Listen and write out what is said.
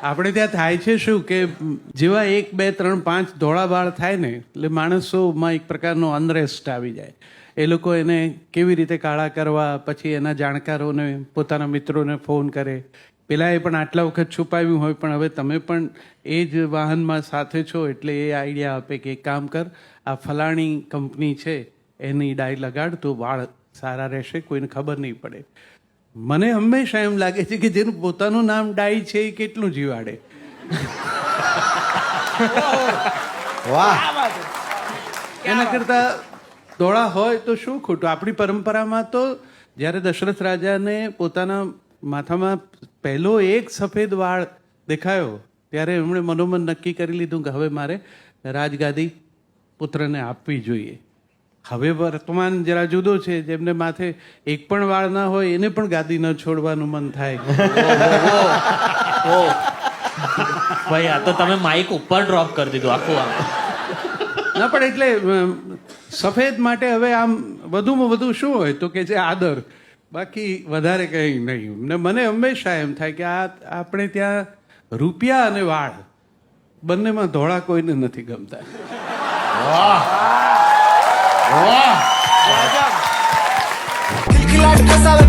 આપણે ત્યાં થાય છે શું કે જેવા 1 2 3 5 ધોળા વાળ થાય ને એટલે માણસોમાં એક પ્રકારનો અનરેસ્ટ આવી જાય. એ લોકો એને કેવી રીતે કાળા કરવા, પછી એના જાણકારોને પોતાના મિત્રોને ફોન કરે. પેલાએ પણ આટલા વખત છુપાવ્યું હોય, પણ હવે તમે પણ એ જ વાહનમાં સાથે છો એટલે એ આઈડિયા આપે કે એક કામ કર, આ ફલાણી કંપની છે એની ડાય લગાડ તો વાળ સારા રહેશે, કોઈને ખબર નહીં પડે. મને હંમેશા એમ લાગે છે કે જેનું પોતાનું નામ ડાય છે એ કેટલું જીવાડે. વાહ, એના કરતા ધોળા હોય તો શું ખોટું. આપણી પરંપરામાં તો જ્યારે દશરથ રાજાને પોતાના માથામાં પહેલો એક સફેદ વાળ દેખાયો ત્યારે એમણે મનોમન નક્કી કરી લીધું કે હવે મારે રાજગાદી પુત્રને આપવી જોઈએ. હવે વર્તમાન જરા જુદો છે, જેમને માથે એક પણ વાળ ના હોય એને પણ ગાદી ન છોડવાનું મન થાય. ભાઈ આ તો તમે માઇક ઉપર ડ્રોપ કરી દીધું આખું આમ. ના પણ એટલે સફેદ માટે હવે આમ વધુમાં વધુ શું હોય તો કે છે આદર, બાકી વધારે કંઈ નહીં. ને મને હંમેશા એમ થાય કે આ આપણે ત્યાં રૂપિયા અને વાળ બંનેમાં ધોળા કોઈને નથી ગમતા. ખિલખિલાટ કસાવે